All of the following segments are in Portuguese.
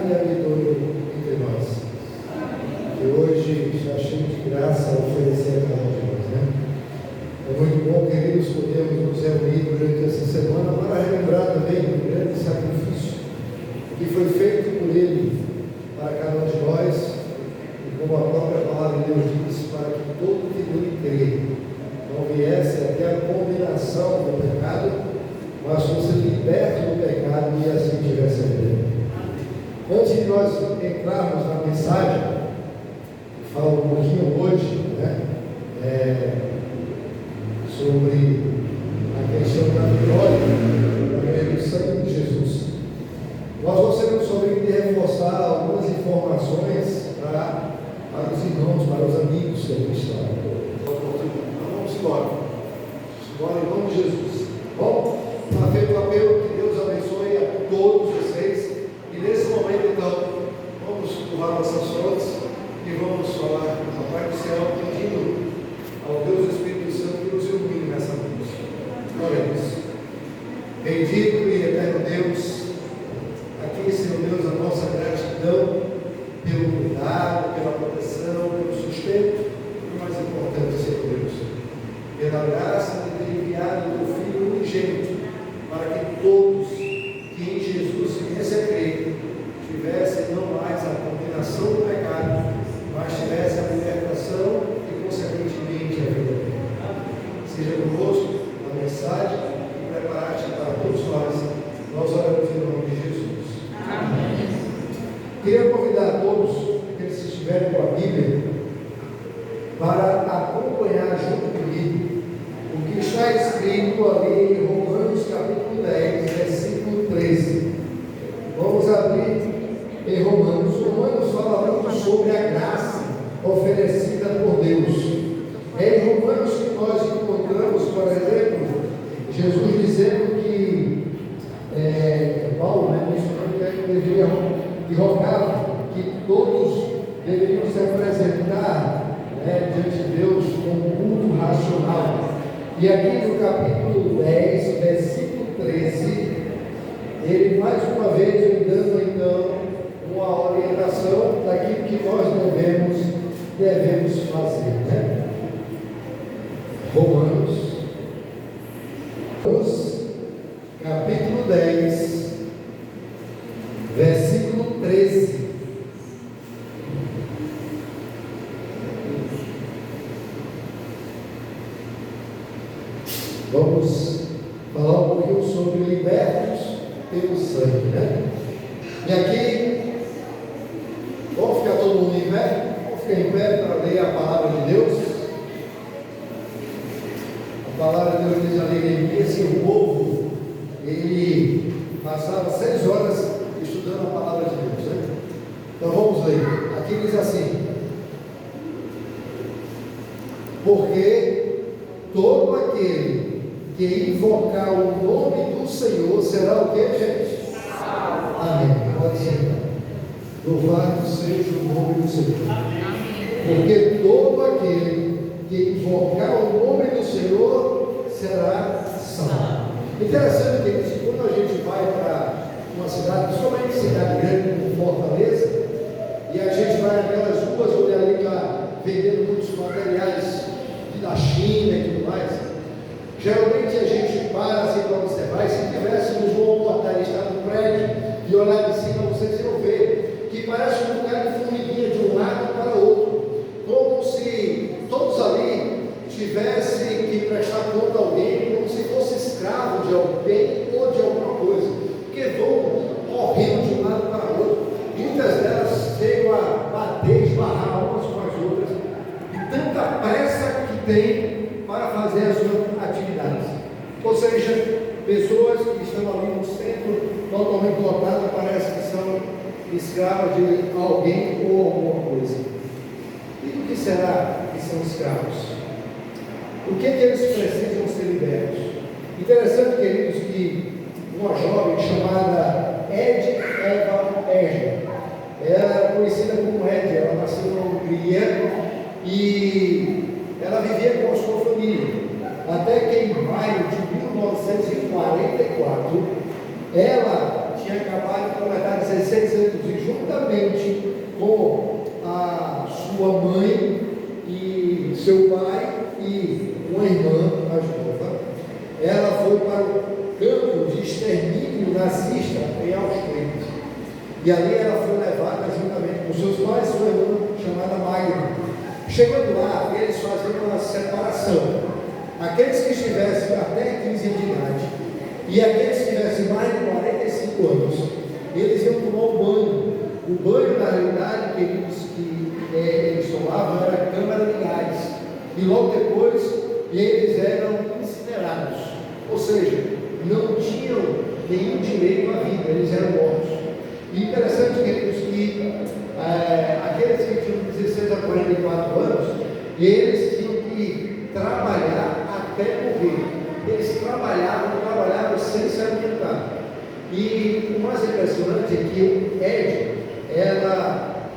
e habitou entre nós. Que hoje está cheio de graça a oferecer a cada um de nós, né? É muito bom, queridos, podermos nos reunir durante essa semana para relembrar também o grande sacrifício que foi feito por Ele para cada um de nós, e como a própria palavra de Deus diz, para que todo que nele crê não viesse até a condenação do pecado, mas fosse liberto do pecado e assim tivesse a vida. Antes de nós entrarmos na mensagem, falo um pouquinho hoje, né? Sobre a questão da glória do sangue de Jesus. Nós gostaríamos somente de reforçar algumas informações para os irmãos, para os amigos que aqui estão. Então vamos embora. Embora em nome de Jesus. Bom, está feito o apelo, que Deus abençoe a todos vocês. E nesse momento, então, vamos curvar nossas frontes e vamos falar a Pai do Céu, pedindo ao Deus do Espírito Santo que nos ilumine nessa noite. Oremos. Bendito e eterno Deus, aqui, Senhor Deus, a nossa gratidão pelo cuidado, pela proteção, pelo sustento, e o mais importante, Senhor Deus, pela graça de ter enviado o teu Filho unigênito, para que todos que em Jesus viessem a crer tivessem não mais a condenação do pecado, mas tivessem a libertação e, consequentemente, a vida eterna. Seja conosco a mensagem e preparar-te para todos nós oramos em nome de Jesus. Amém. Queria convidar a todos, aqueles que estiverem com a Bíblia, para acompanhar junto comigo o que está escrito ali em Romanos capítulo 10, versículo 13. Vamos abrir em Romanos. Romanos fala muito sobre a graça oferecida por Deus. É em Romanos que nós encontramos, por exemplo, Jesus dizendo que Paulo, deveria rogar que todos deveriam se apresentar diante de Deus com um culto racional. E aqui no capítulo 10, versículo 13, ele mais uma vez me dando então uma orientação daquilo que nós devemos fazer, né? Romanos, capítulo 10, versículo 13. Vamos falar um pouquinho sobre libertos pelo sangue, né? E aqui, vamos ficar todo mundo em pé? Vamos ficar em pé para ler a palavra de Deus. A palavra de Deus diz ali que esse povo, ele passava 6 horas estudando a palavra de Deus, né? Então vamos ler. Aqui diz assim: porque todo aquele que invocar o nome do Senhor será o que, gente? Amém. Pode sentar. Louvado seja o nome do Senhor. Porque todo aquele que invocar o nome do Senhor será salvo. Interessante que quando a gente vai para uma cidade, principalmente cidade grande como Fortaleza, e a gente vai naquelas ruas onde ali está vendendo muitos materiais da China e tudo mais, geralmente a gente para assim para observar, e se tivéssemos um motorista no prédio e olhar de cima, vocês iam ver que parece um lugar de formiguinha de um lado para o outro, como se todos ali tivessem que prestar conta a alguém, como se fosse escravo de alguém ou de alguma coisa, porque vão correndo de um lado para o outro. Muitas delas chegam a bater, esbarrar umas com as outras, e tanta pressa que tem para fazer as suas atividades. Ou seja, pessoas que estão ali no centro, totalmente lotadas, parece que são escravos de alguém ou alguma coisa. E do que será que são escravos? O que eles precisam ser libertos? Interessante, queridos, que uma jovem chamada Eva Eger, ela era conhecida como Ed, ela nasceu na Hungria e ela vivia com a sua família. Até que em maio de 1944, ela tinha acabado de completar 16 anos e junto com a sua mãe e seu pai e uma irmã mais nova. Ela foi para o campo de extermínio nazista em Auschwitz. E ali ela foi levada juntamente com seus pais e sua irmã, chamada Magna. Chegando lá, eles faziam uma separação. Aqueles que estivessem até 15 anos de idade e aqueles que tivessem mais de 45 anos, eles iam tomar o banho. O banho, na realidade, que eles tomavam era câmara de gás. E logo depois, eles eram incinerados. Ou seja, não tinham nenhum direito à vida, eles eram mortos. E interessante, queridos, que aqueles que tinham 16 a 44 anos, eles tinham que trabalhar até morrer. Eles trabalhavam sem se alimentar. E o mais impressionante é que Ed, ela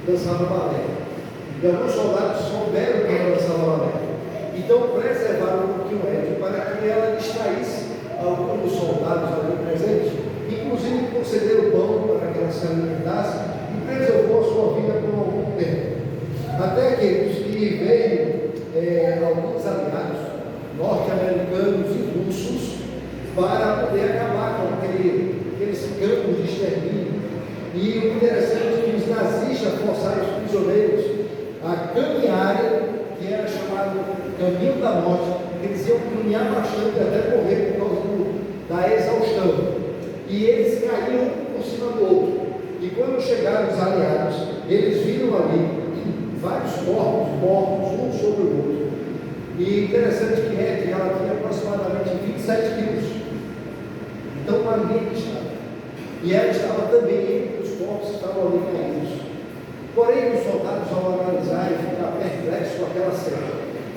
dançava balé. E alguns soldados souberam que ela dançava balé. Então preservaram um pouquinho Ed para que ela distraísse alguns dos soldados ali presentes, inclusive concederam pão para que ela se alimentasse e preservou a sua vida por algum tempo. Até que veio alguns aliados norte-americanos e russos para poder acabar com aqueles campos de extermínio. E o interessante é que os nazistas forçaram os prisioneiros a caminharem, que era chamado caminho da morte. Eles iam caminhar bastante até morrer por causa da exaustão. E eles caíam um por cima do outro. E quando chegaram os aliados, eles viram ali vários corpos mortos, um sobre o outro. E interessante que ela tinha aproximadamente 27 quilos. Então magnífica estava. E ela estava também entre os corpos que estavam ali caídos. Porém, os soldados, ao analisar e ficar perplexos com aquela cena,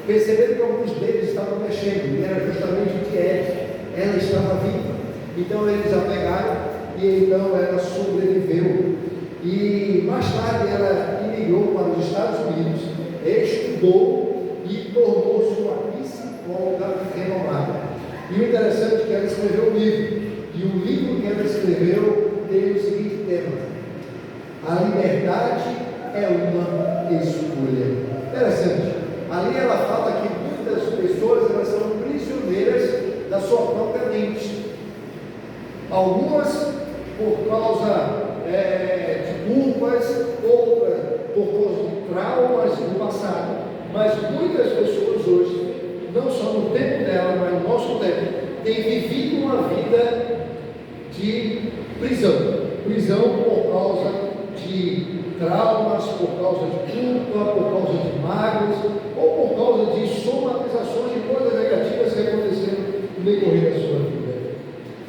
perceberam que alguns deles estavam mexendo, e era justamente o que ela estava viva. Então eles a pegaram e então ela sobreviveu. E mais tarde ela emigrou para os Estados Unidos, estudou e tornou-se uma psicóloga renomada. E o interessante é que ela escreveu um livro. E o livro que ela escreveu tem o seguinte tema: a liberdade é uma escolha. Interessante. Ali ela fala que muitas pessoas elas são prisioneiras da sua própria mente. Algumas por causa de culpas, outras por causa de traumas do passado. Mas muitas pessoas hoje, não só no tempo dela, mas no nosso tempo, têm vivido uma vida de prisão. Prisão por causa de traumas, por causa de culpa, por causa de mágoas, ou por causa de somatizações de coisas negativas que aconteceram no decorrer da sua vida.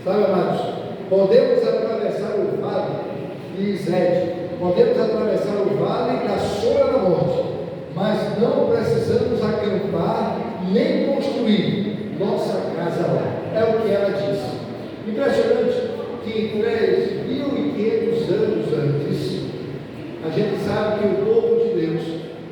Sabe, amados, podemos atravessar o vale de Zed, podemos atravessar o vale da sombra da morte, mas não precisamos acampar nem construir nossa casa lá. É o que ela disse. Impressionante que 3.500 anos antes, a gente sabe que o povo de Deus,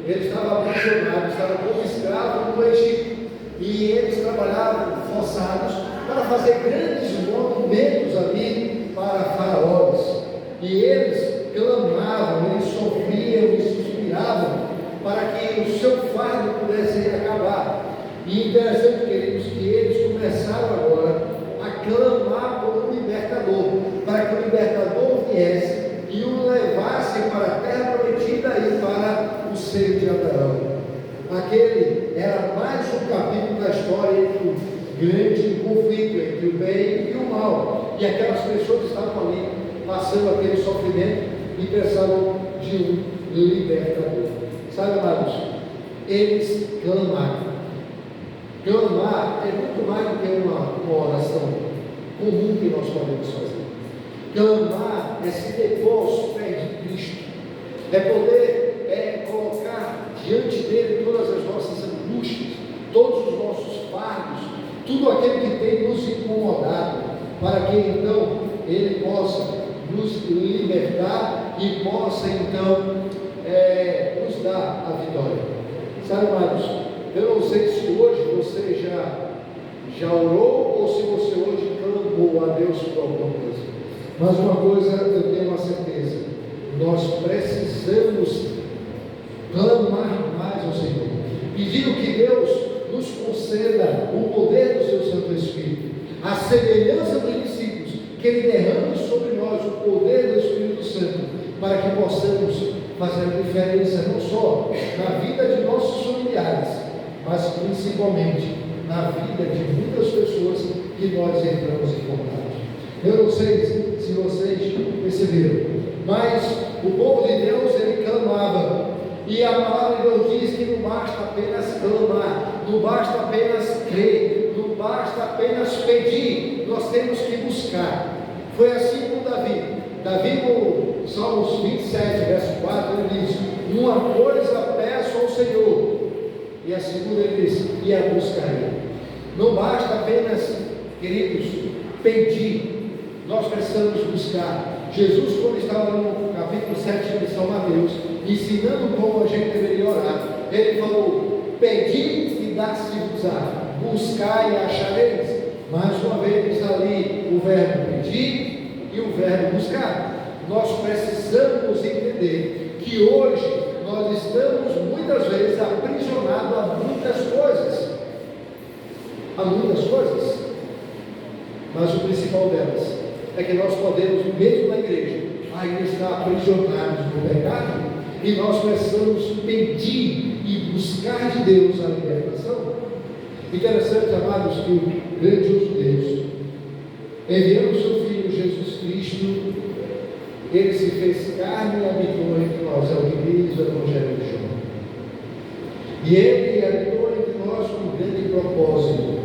ele estava aprisionado, estava como escravo no Egito, e eles trabalhavam forçados para fazer grandes monumentos ali para faraós, e eles clamavam, eles sofriam, eles suspiravam para que o seu fardo pudesse acabar. E interessante, queridos, que eles começaram agora a clamar por um libertador, para que o libertador viesse e o levasse para a terra prometida e para o seio de Abraão. Aquele era mais um capítulo da história entre o grande conflito entre o bem e o mal. E aquelas pessoas estavam ali passando aquele sofrimento e precisavam de um libertador. Sabe, amados, eles clamaram. Clamar é muito mais do que uma oração comum que nós podemos fazer. Clamar é se depor aos pés de Cristo, é poder colocar diante dele todas as nossas angústias, todos os nossos fardos, tudo aquilo que tem nos incomodado, para que então ele possa nos libertar e possa então nos dar a vitória. Sabe, amados, eu não sei se hoje você já orou ou se você hoje clamou a Deus por alguma coisa, mas uma coisa eu tenho uma certeza: nós precisamos clamar mais ao Senhor, pedindo que Deus nos conceda o poder do seu Santo Espírito, a semelhança dos discípulos, que Ele derrame sobre nós o poder do Espírito Santo, para que possamos fazer a diferença não só na vida de nossos familiares, mas principalmente na vida de muitas pessoas que nós entramos em contato. Eu não sei se vocês perceberam, mas o povo de Deus, ele clamava, e a palavra de Deus diz que não basta apenas clamar, não basta apenas crer, não basta apenas pedir, nós temos que buscar. Foi assim com Davi. Davi, no Salmos 27, verso 4, ele diz: uma coisa peço ao Senhor, e a segunda ele diz: e a buscarei. Não basta apenas, queridos, pedir, nós precisamos buscar. Jesus, quando estava no capítulo 7 de São Mateus, ensinando como a gente deveria orar, ele falou: pedi e dá-se-vos-á, buscai e achareis. Mais uma vez está ali o verbo pedir e o verbo buscar. Nós precisamos entender que hoje nós estamos muitas vezes aprisionados a muitas coisas, mas o principal delas é que nós podemos, mesmo na igreja, ainda estar aprisionados no pecado, e nós precisamos pedir e buscar de Deus a libertação. Interessante, amados, que o grandioso Deus, enviando o seu Filho Jesus Cristo, ele se fez carne e habitou entre nós, é o que diz o Evangelho de João. E ele habitou entre nós com um grande propósito.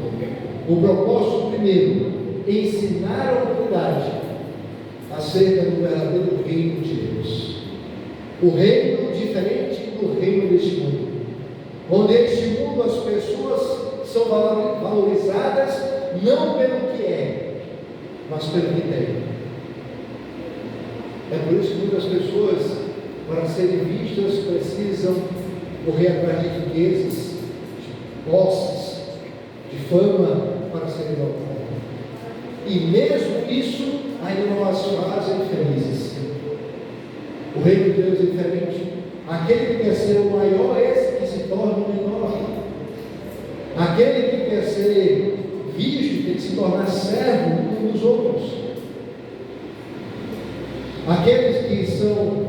O propósito primeiro, ensinar a humanidade acerca do verdadeiro reino de Deus. O reino diferente do reino deste mundo, onde neste mundo as pessoas são valorizadas não pelo que é, mas pelo que tem. É por isso que muitas pessoas, para serem vistas, precisam correr atrás de riquezas, de posses, de fama, para serem exaltadas. E mesmo isso ainda não as fazem felizes. O reino de Deus é diferente. Aquele que quer ser o maior é esse que se torna o menor. Aquele que quer ser visto tem que se tornar servo um dos outros. Aqueles que são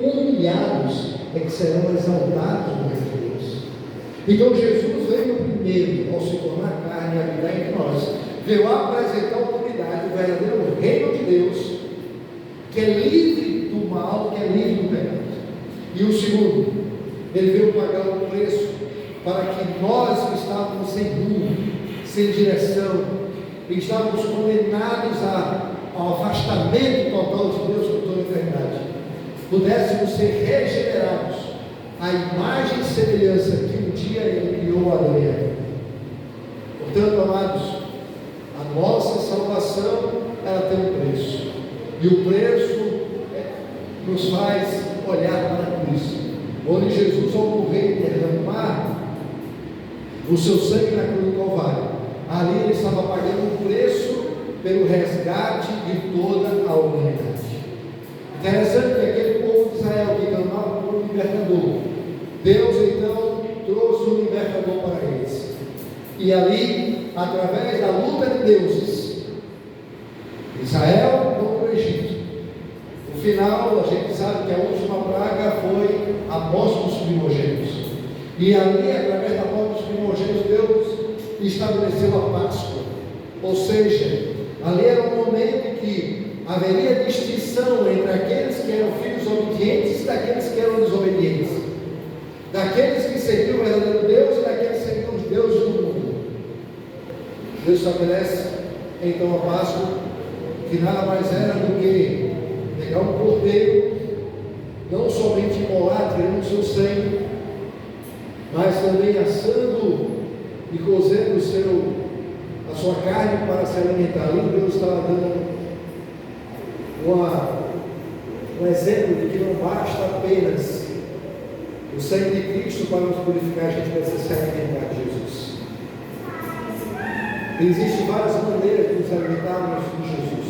humilhados é que serão exaltados no reino de Deus. Então Jesus veio primeiro, ao se tornar carne e habitar entre nós, veio apresentar à humanidade o verdadeiro reino de Deus, que é livre do mal, que é livre do pecado. E o segundo, ele veio pagar o preço para que nós que estávamos sem rumo, sem direção, e estávamos condenados ao afastamento total de Deus por toda a eternidade, pudéssemos ser regenerados à imagem e semelhança que um dia ele criou Adão e Eva. Portanto, amados, a nossa salvação, ela tem um preço, e o preço nos faz olhar para a cruz, onde Jesus, ao morrer e derramar o seu sangue na cruz do Calvário, ali ele estava pagando o preço pelo resgate de toda a humanidade. Interessante que aquele povo de Israel que clamava por um libertador, Deus então trouxe um libertador para eles, e ali, através da luta de deuses, Israel contra o Egito, no final a gente sabe que a última praga foi a morte dos primogênitos, e ali, através da morte dos primogênitos, Deus estabeleceu a Páscoa, ou seja, ali era um momento em que haveria distinção entre aqueles que eram filhos obedientes e daqueles que eram desobedientes, daqueles que serviam o verdadeiro Deus e daqueles que serviam os deuses do mundo. Deus estabelece então a Páscoa, que nada mais era do que pegar um cordeiro, não somente imolar, tirando o seu sangue, mas também assando e cozendo a sua carne para se alimentar. Ali Deus estava dando um exemplo de que não basta apenas o sangue de Cristo para nos purificar, a gente precisa se alimentar de Jesus. Existem várias maneiras de nos alimentarmos de Jesus,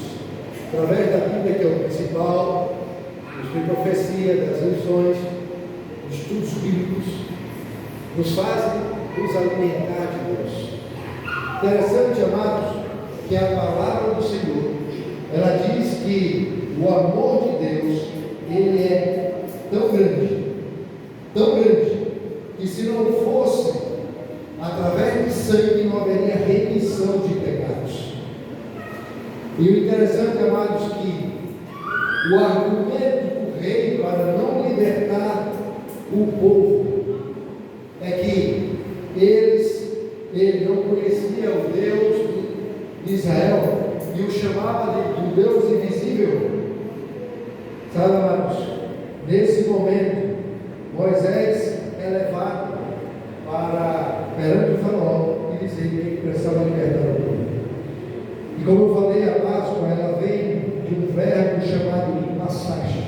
através da Bíblia, que é o principal, de profecia, das lições, dos estudos bíblicos, nos fazem nos alimentar de Deus. Interessante, amados, que a palavra do Senhor, ela diz que o amor de Deus, ele é tão grande, que se não fosse através de sangue, não haveria remissão de pecados. E o interessante, amados, que o argumento do rei para não libertar o povo é que ele não conhecia o Deus de Israel e o chamava de Deus invisível. Sabe, amados, nesse momento Moisés é levado perante o faraó e dizer que ele precisava libertar o povo. E como eu falei, a Páscoa ela vem de um verbo chamado passagem,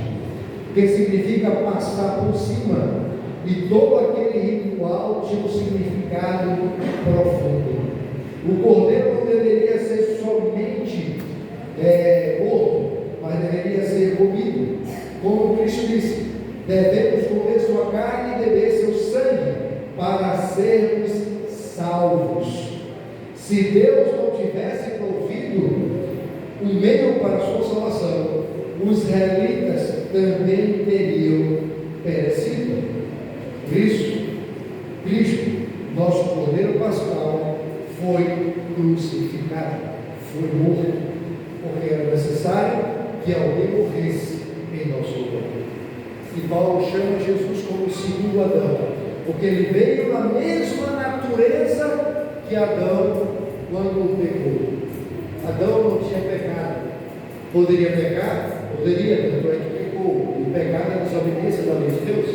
que significa passar por cima, e todo aquele ritual tinha um significado profundo. O cordeiro não deveria ser somente morto, mas deveria ser comido, como Cristo disse: devemos comer sua carne e beber seu sangue para sermos salvos. Se Deus não tivesse provido um meio para a sua salvação, os israelitas também teriam perecido. Cristo, nosso Cordeiro Pascal, foi crucificado, foi morto, porque era necessário que alguém morresse em nosso lugar. E Paulo chama Jesus como o segundo Adão, porque ele veio na mesma natureza que Adão quando pecou. Adão não tinha pecado. Poderia pecar? Poderia, tanto é que pecou. E pecar na desobediência da lei de Deus.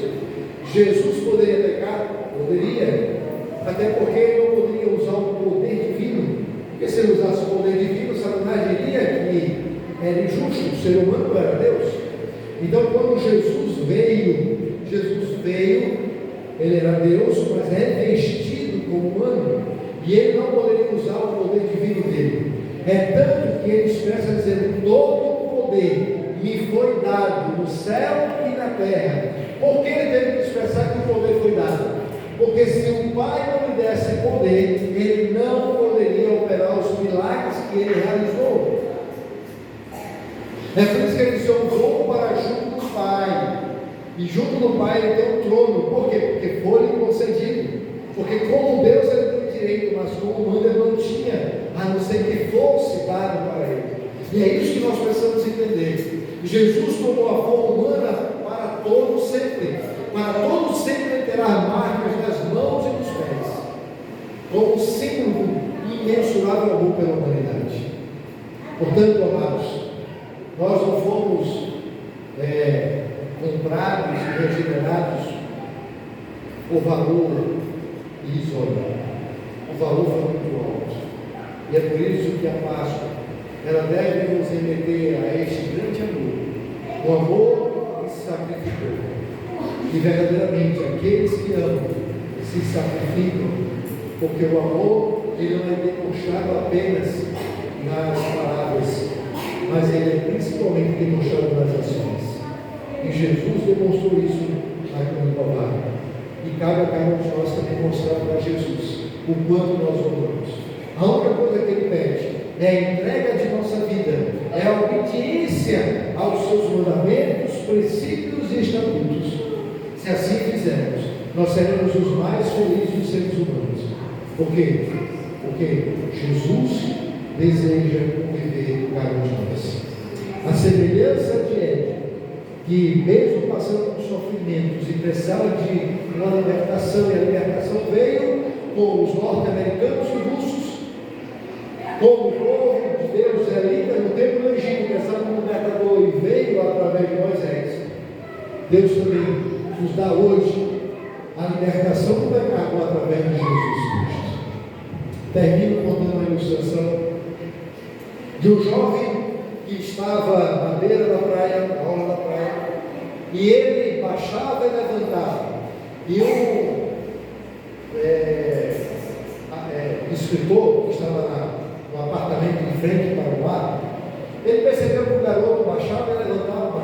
Jesus poderia pecar? Poderia. Até porque ele não poderia usar o poder divino. Porque se ele usasse o poder divino, Satanás diria que era injusto, o ser humano era Deus. Então, quando Jesus veio, ele era Deus, mas revestido como humano, e ele não poderia usar o poder divino dele. É tanto que ele expressa dizendo: todo o poder me foi dado no céu e na terra. Por que ele teve que expressar que o poder foi dado? Porque se o Pai não lhe desse poder, ele não poderia operar os milagres que ele realizou. É por isso que ele disse: eu vou para junto do Pai. E junto do Pai ele tem um trono. Por quê? Porque foi lhe concedido. Porque como Deus ele tem direito, mas como humano ele não tinha, a não ser que fosse dado para ele. E é isso que nós precisamos entender. Jesus tomou a forma humana para todos sempre. Para todos sempre ele terá marcas nas mãos e nos pés, como símbolo de imensurável amor pela humanidade. Portanto, amados, nós não fomos comprados e regenerados por valor irrisório. O valor foi muito alto. E é por isso que a Páscoa ela deve nos remeter a este grande amor, o amor que se sacrificou. E verdadeiramente aqueles que amam se sacrificam, porque o amor ele não é demonstrado apenas nas palavras, mas ele é principalmente demonstrado nas ações. E Jesus demonstrou isso na cruz do Calvário. E cabe a cada um de nós também mostrar para Jesus o quanto nós amamos. A única coisa que ele pede é a entrega de nossa vida, é a obediência aos seus mandamentos, princípios e estatutos. Se assim fizermos, nós seremos os mais felizes dos seres humanos. Por quê? Porque Jesus deseja conviver com cada um de nós. A semelhança de Eva, que mesmo passando por sofrimentos e precisava de uma libertação, e a libertação veio com os norte-americanos e russos, como o povo de Deus israelita no tempo do Egito, precisava de um libertador, e veio através de Moisés. Deus também nos dá hoje a libertação do pecado através de Jesus Cristo. Termino contando uma ilustração de um jovem que estava na beira da praia, na orla da praia, e ele baixava e levantava. E um escritor que estava no apartamento de frente para o mar, ele percebeu que o garoto baixava e levantava,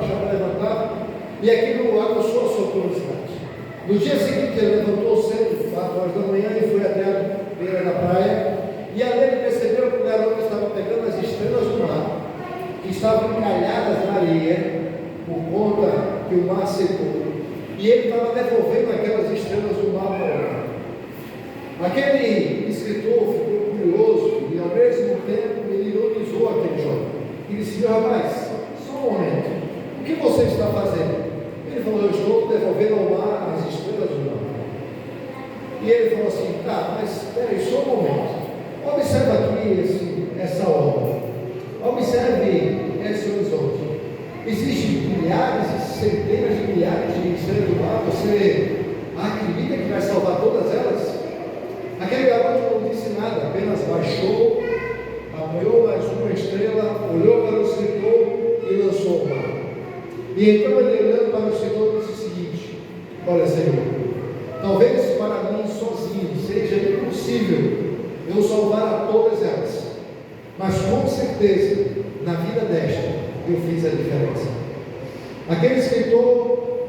E aquilo aguçou a sua curiosidade. No dia seguinte, ele levantou cedo, 4 horas da manhã, e foi até a beira da praia. E ali ele percebeu que o garoto estava pegando as estrelas do mar, que estavam encalhadas na areia, por conta que o mar secou. E ele estava devolvendo aquelas estrelas do mar para o mar. Aquele escritor ficou curioso e, ao mesmo tempo, ele ironizou aquele jovem. Ele disse: meu rapaz, só um momento, o que você está fazendo? Ele falou: eu estou devolvendo ao mar as estrelas do mar. E ele falou assim: tá, mas espera aí, só um momento. Observe aqui essa obra. Observe esse horizonte. Existem milhares e centenas de milhares de estrelas do mar. Você acredita que vai salvar todas elas? Aquele garoto não disse nada, apenas baixou, apoiou mais uma estrela, olhou para o escritor e lançou o mar. E então ele, olhando para o escritor, disse o seguinte: olha, Senhor, talvez para mim sozinho seja impossível eu salvar a todas elas, mas com certeza na vida desta eu fiz a diferença. Aquele escritor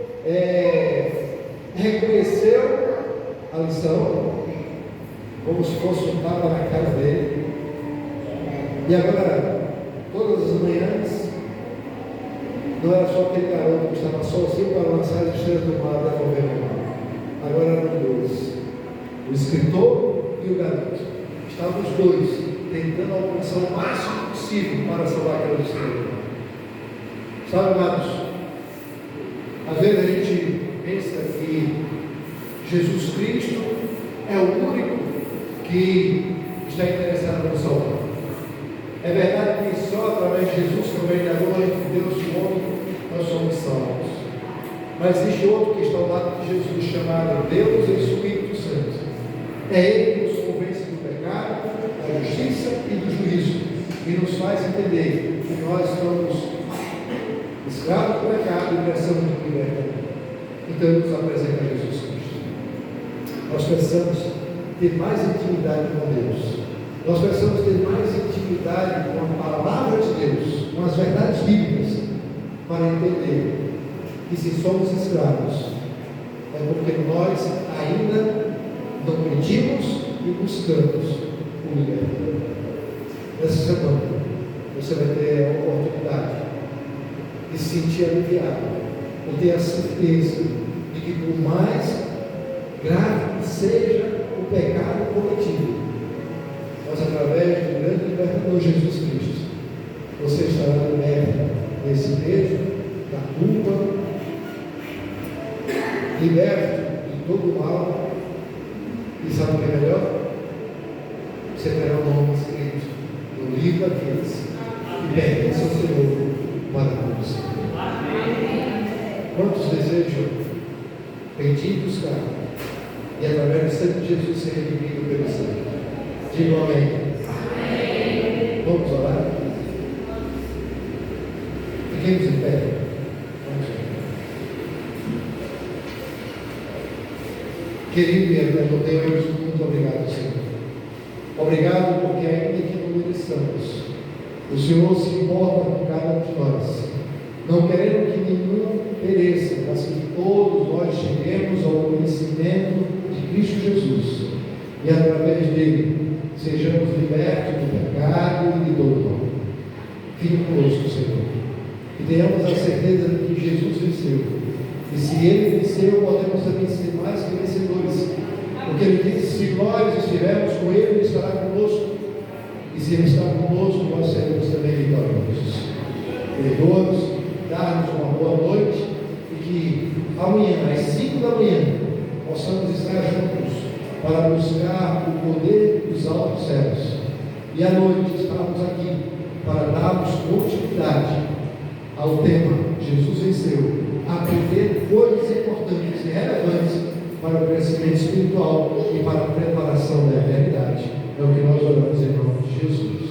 reconheceu a lição como se fosse um tapa na cara dele. E agora, todas as manhãs, não era só aquele garoto que estava sozinho para lançar as estrelas do mar da governo. Agora eram dois: o escritor e o garoto. Estavam os dois tentando alcançar o máximo possível para salvar aquela estrela. Sabe, amados, às vezes a gente pensa que Jesus Cristo é o único que está interessado no salvar. É verdade que só através de Jesus, que é o mediador entre Deus e o homem, nós somos salvos. Mas existe outro que está ao lado de Jesus, chamado Deus e Espírito Santo. É Ele que nos convence do pecado, da justiça e do juízo, e nos faz entender que nós estamos escravos do pecado e precisamos de liberdade. Então Ele nos apresenta Jesus Cristo. Nós precisamos ter mais intimidade com Deus. Nós precisamos ter mais intimidade com a palavra de Deus, com as verdades bíblicas, para entender que se somos escravos, é porque nós ainda não pedimos e buscamos o libertador. Nessa semana, você vai ter a oportunidade de se sentir aliviado, e ter a certeza de que, por mais grave que seja o pecado cometido, mas através do grande libertador Jesus Cristo, você estará liberto desse peso, da culpa, liberto de todo o mal. E sabe o que é melhor? Você terá o nome escrito no livro daqueles que pertencem ao Senhor para todos. Quantos desejam pedir e buscar, e através do sangue de Jesus ser redimido pelo sangue? Diga amém. Amém. Vamos orar? Fiquemos em pé. Vamos orar. Querido e eterno Deus, muito obrigado, Senhor. Obrigado porque, ainda que não mereçamos, o Senhor se importa com cada um de nós, não querendo que nenhum pereça, mas que todos nós cheguemos ao conhecimento de Cristo Jesus, e através dele sejamos libertos do pecado e de todo mal. Fique conosco, Senhor, e tenhamos a certeza de que Jesus venceu, e se Ele venceu, podemos também ser mais que vencedores, porque Ele disse: se nós estivermos com Ele, Ele estará conosco, e se Ele está conosco, nós seremos também vitoriosos. Perdoa-nos, dá-nos uma boa noite, e que amanhã, às 5 da manhã, possamos estar juntos para buscar o poder dos altos céus, e à noite estarmos aqui para darmos continuidade ao tema Jesus venceu, aprender coisas importantes e relevantes para o crescimento espiritual e para a preparação da eternidade. É o que nós oramos em nome de Jesus.